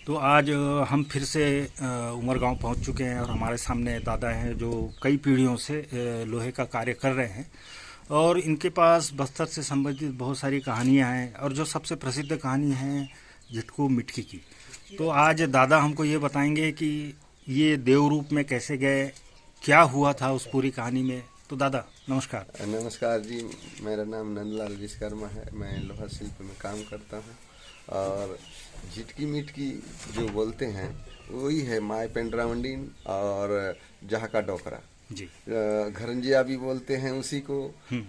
तो आज हम फिर से उमरगांव पहुंच चुके हैं और हमारे सामने दादा हैं जो कई पीढ़ियों से लोहे का कार्य कर रहे हैं और इनके पास बस्तर से संबंधित बहुत सारी कहानियां हैं और जो सबसे प्रसिद्ध कहानी है झिटकू मिटकी की। तो आज दादा हमको ये बताएंगे कि ये देव रूप में कैसे गए, क्या हुआ था उस पूरी कहानी में। तो दादा नमस्कार। नमस्कार जी, मेरा नाम नंदलाल विश्वकर्मा है। मैं लोहा शिल्प में काम करता हूँ और झिटकी मिटकी जो बोलते हैं वही है माय पेंड्रावंडीन और जहाँ का डोकरा जी। घरंजिया भी बोलते हैं उसी को।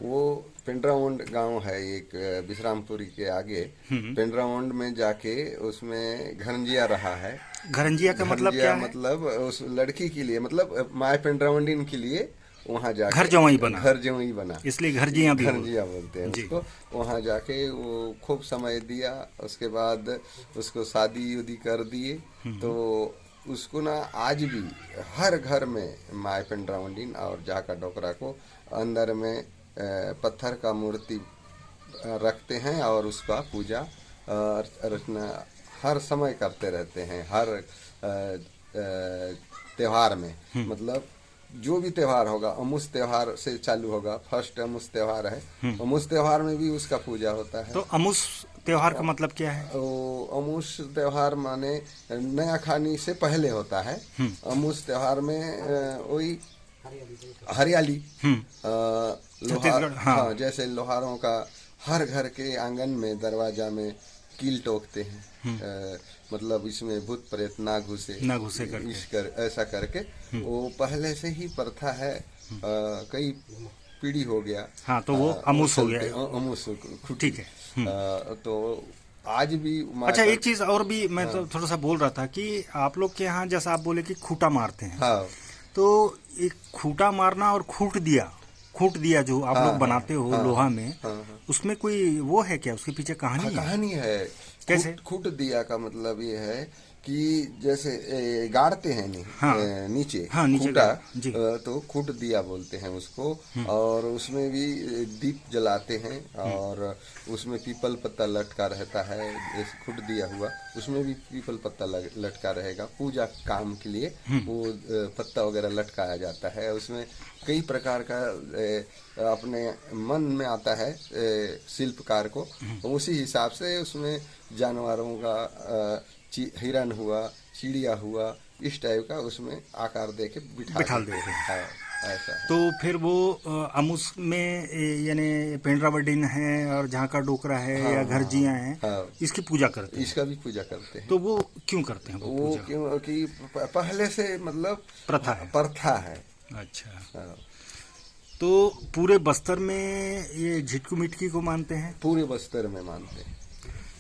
वो पेंड्रावंड गांव है एक विश्रामपुरी के आगे। पेंड्रावंड में जाके उसमें घरंजिया रहा है। घरंजिया का मतलब क्या है? मतलब उस लड़की के लिए, मतलब माय पेंड्रावंडीन के लिए वहाँ जाके घर जवाई बना, घर जवाई बना, इसलिए घरजिया बोलते हैं उसको। वहाँ जाके वो खूब समय दिया, उसके बाद उसको शादी उदी कर दिए। तो उसको ना आज भी हर घर में माय पेंड्रावंडीन और जाका डोकरा को अंदर में पत्थर का मूर्ति रखते हैं और उसका पूजा अर्चना हर समय करते रहते हैं। हर त्योहार में, मतलब जो भी त्योहार होगा, अमुस त्योहार से चालू होगा। फर्स्ट अमुस त्योहार है, अमुस त्योहार में भी उसका पूजा होता है। तो अमुस त्योहार का मतलब क्या है? अमुस त्योहार माने नया खानी से पहले होता है। अमुस त्योहार में वही हरियाली, छत्तीसगढ़, हाँ। जैसे लोहारों का हर घर के आंगन में दरवाजा में कील ठोकते हैं, मतलब इसमें भूत प्रेत ना घुसे करके। ऐसा करके वो पहले से ही प्रथा है, कई पीढ़ी हो गया। हाँ, तो वो अमुस हो गया। अमुस, ठीक है। तो आज भी। अच्छा, एक चीज और भी मैं तो थोड़ा सा बोल रहा था कि आप लोग के यहाँ जैसा आप बोले कि खूंटा मारते हैं। हाँ। तो एक खूंटा मारना और खूंट दिया जो आप लोग बनाते हो लोहा में, उसमें कोई वो है क्या? उसके पीछे कहानी है। कैसे? खूंट दिया का मतलब ये है कि जैसे गाड़ते हैं नीचे खूंटा, तो खूंट दिया बोलते हैं उसको। और उसमें भी दीप जलाते हैं और उसमें पीपल पत्ता लटका रहता है। जैसे खूंट दिया हुआ, उसमें भी पीपल पत्ता लटका रहेगा। पूजा काम के लिए वो पत्ता वगैरह लटकाया जाता है। उसमें कई प्रकार का अपने मन में आता है शिल्पकार को, उसी हिसाब से उसमें जानवरों का हिरन हुआ, चिड़िया हुआ, इस टाइप का उसमें आकार दे के बिठा देते हैं। ऐसा है। तो फिर वो अमुस में यानी पेंड्रावंडीन है और जहाँ का डोकरा है या घरजिया है, इसकी पूजा करते हैं। इसका भी पूजा करते हैं। तो वो क्यों करते हैं? वो क्योंकि पहले से मतलब प्रथा है। अच्छा। तो पूरे बस्तर में ये झिटकू मिटकी को मानते हैं? पूरे बस्तर में मानते हैं।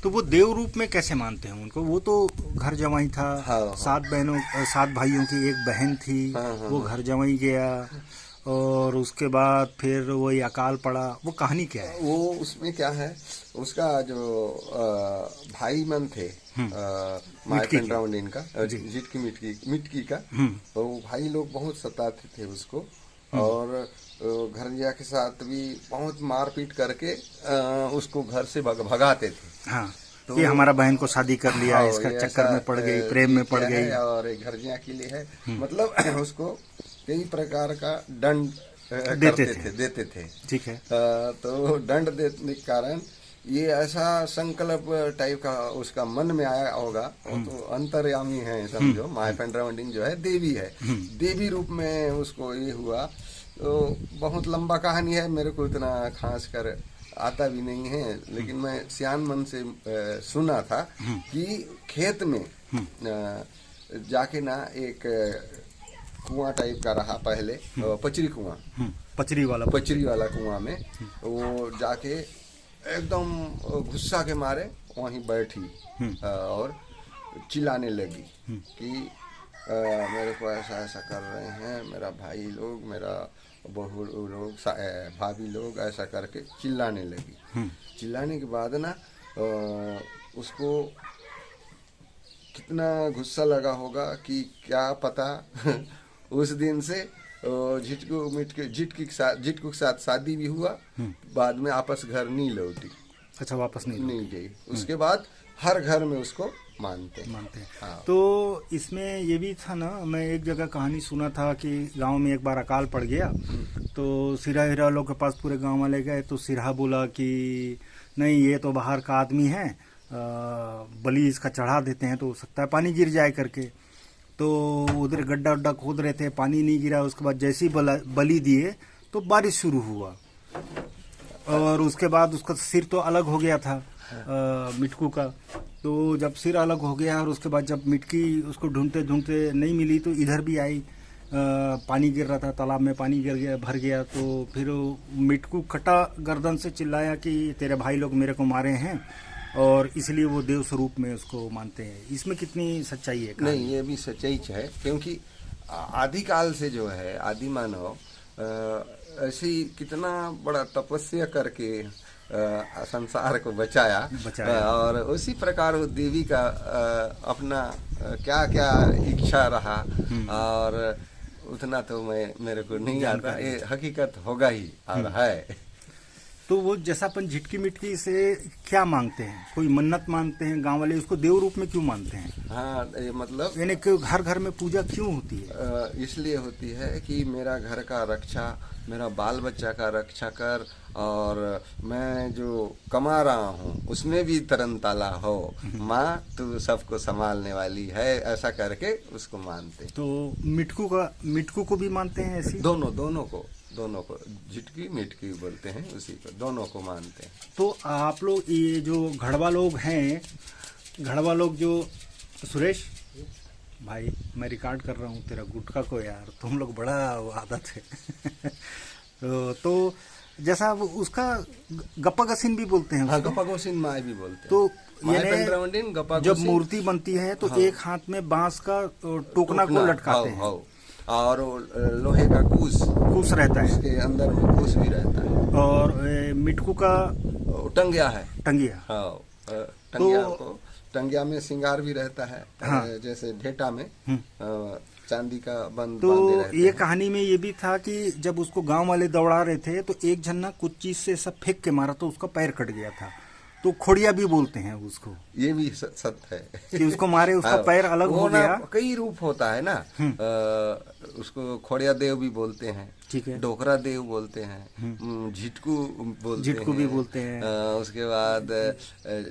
तो वो देव रूप में कैसे मानते हैं उनको? वो तो घर जवाई था। 7 भाइयों की एक बहन थी। वो घर जवाई गया और उसके बाद फिर वही अकाल पड़ा। वो कहानी क्या है? वो उसमें क्या है, उसका जो भाई मन थे माय पेंड्रावंडीन का, झिटकी मिटकी का, तो भाई लोग बहुत सताते थे उसको और घरजिया के साथ भी बहुत मारपीट करके उसको घर से भगाते थे। हाँ, तो ये हमारा बहन को शादी कर लिया, इसका चक्कर में पड़ गई, प्रेम में पड़ गई। और घरजिया के लिए है, मतलब उसको कई प्रकार का दंड देते थे। ठीक है। तो दंड देने के कारण ये ऐसा संकल्प टाइप का उसका मन में आया होगा। तो अंतर्यामी है, समझो। माय पेंड्रावंडीन जो है देवी है, देवी रूप में उसको ये हुआ। तो बहुत लंबा कहानी है, मेरे को इतना खास कर आता भी नहीं है, लेकिन मैं सियान मन से सुना था कि खेत में जाके ना एक कुआं टाइप का रहा पहले, पचरी कुआं, पचरी वाला कुआं में वो जाके एकदम गुस्सा के मारे वहीं बैठी और चिल्लाने लगी कि मेरे को ऐसा कर रहे हैं, मेरा भाई लोग, मेरा बहू लोग, भाभी लोग, ऐसा करके चिल्लाने लगी। चिल्लाने के बाद ना उसको कितना गुस्सा लगा होगा कि क्या पता। उस दिन से झिटकू के साथ शादी भी हुआ, बाद में आपस घर नहीं लौटी। अच्छा, वापस नहीं गई। उसके बाद हर घर में उसको मानते हैं। हाँ। तो इसमें ये भी था ना, मैं एक जगह कहानी सुना था कि गांव में एक बार अकाल पड़ गया, तो सिरा हिरा लोग के पास पूरे गांव वाले गए, तो सिरा बोला कि नहीं, ये तो बाहर का आदमी है, बलि इसका चढ़ा देते हैं तो हो सकता है पानी गिर जाए करके। तो उधर गड्ढा उड्ढा खोद रहे थे, पानी नहीं गिरा। उसके बाद जैसे ही बलि दिए तो बारिश शुरू हुआ, और उसके बाद उसका सिर तो अलग हो गया था मिटकू का। तो जब सिर अलग हो गया और उसके बाद जब मिटकी उसको ढूंढते ढूंढते नहीं मिली, तो इधर भी आई, पानी गिर रहा था, तालाब में पानी गिर गया, भर गया। तो फिर मिटकू कटा गर्दन से चिल्लाया कि तेरे भाई लोग मेरे को मारे हैं, और इसलिए वो देव स्वरूप में उसको मानते हैं। इसमें कितनी सच्चाई है? नहीं, ये भी सच्चाई है, क्योंकि आदिकाल से जो है आदि मानव ऐसी कितना बड़ा तपस्या करके संसार को बचाया। और उसी प्रकार वो देवी का अपना क्या क्या इच्छा रहा, और उतना तो मेरे को नहीं आता, ये हकीकत होगा ही और है। तो वो जैसा अपन झिटकी मिटकी से क्या मांगते हैं, कोई मन्नत मांगते हैं गांव वाले, उसको देव रूप में क्यों मानते हैं? हाँ, ये मतलब यानी कि घर घर में पूजा क्यों होती है? इसलिए होती है कि मेरा घर का रक्षा, मेरा बाल बच्चा का रक्षा कर, और मैं जो कमा रहा हूँ उसमें भी तरन ताला हो, माँ तू सबको संभालने वाली है, ऐसा करके उसको मानते। तो मिटकू को भी मानते हैं ऐसी? दोनों को झिटकी मिटकी बोलते हैं, उसी को दोनों को मानते हैं। तो आप लोग ये जो घड़वा लोग हैं, घड़वा लोग जो, सुरेश भाई मैं रिकॉर्ड कर रहा हूँ तेरा गुटखा को यार, तुम लोग बड़ा आदत है। तो जैसा उसका गप्पा गसीन भी बोलते हैं। हाँ, गप्पा गसीन माय भी बोलते हैं। तो जब मूर्ति बनती है तो एक हाथ में बांस का टोकना को लटकाते हैं, और लोहे का कूस रहता है, उसके अंदर में कूस भी रहता है, और मिटकू का टंगिया है। टंगिया, टंगिया में श्रृंगार भी रहता है। हाँ। जैसे ढेटा में चांदी का बंद तो ये कहानी में ये भी था कि जब उसको गांव वाले दौड़ा रहे थे तो एक जन ना कुछ चीज से सब फेंक के मारा, तो उसका पैर कट गया था। तो खोड़िया भी बोलते हैं उसको, ये भी सत्य है कि उसको मारे उसका पैर अलग हो गया। कई रूप होता है ना, उसको खोड़िया देव भी बोलते हैं, ठीक है, डोकरा देव बोलते हैं, झिटकू भी बोलते हैं, उसके बाद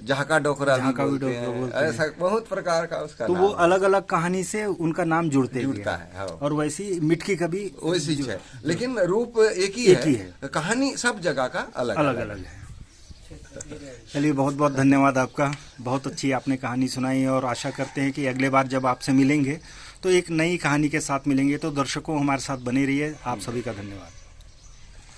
जहाका डोकरा भी बोलते हैं, ऐसा बहुत प्रकार का उसका तो वो अलग अलग कहानी से उनका नाम जुड़ता है। और वैसी मिटकी का भी वैसी है, लेकिन रूप एक ही है, कहानी सब जगह का अलग है। चलिए, बहुत बहुत धन्यवाद आपका, बहुत अच्छी आपने कहानी सुनाई, और आशा करते हैं कि अगले बार जब आपसे मिलेंगे तो एक नई कहानी के साथ मिलेंगे। तो दर्शकों, हमारे साथ बने रहिए। आप सभी का धन्यवाद।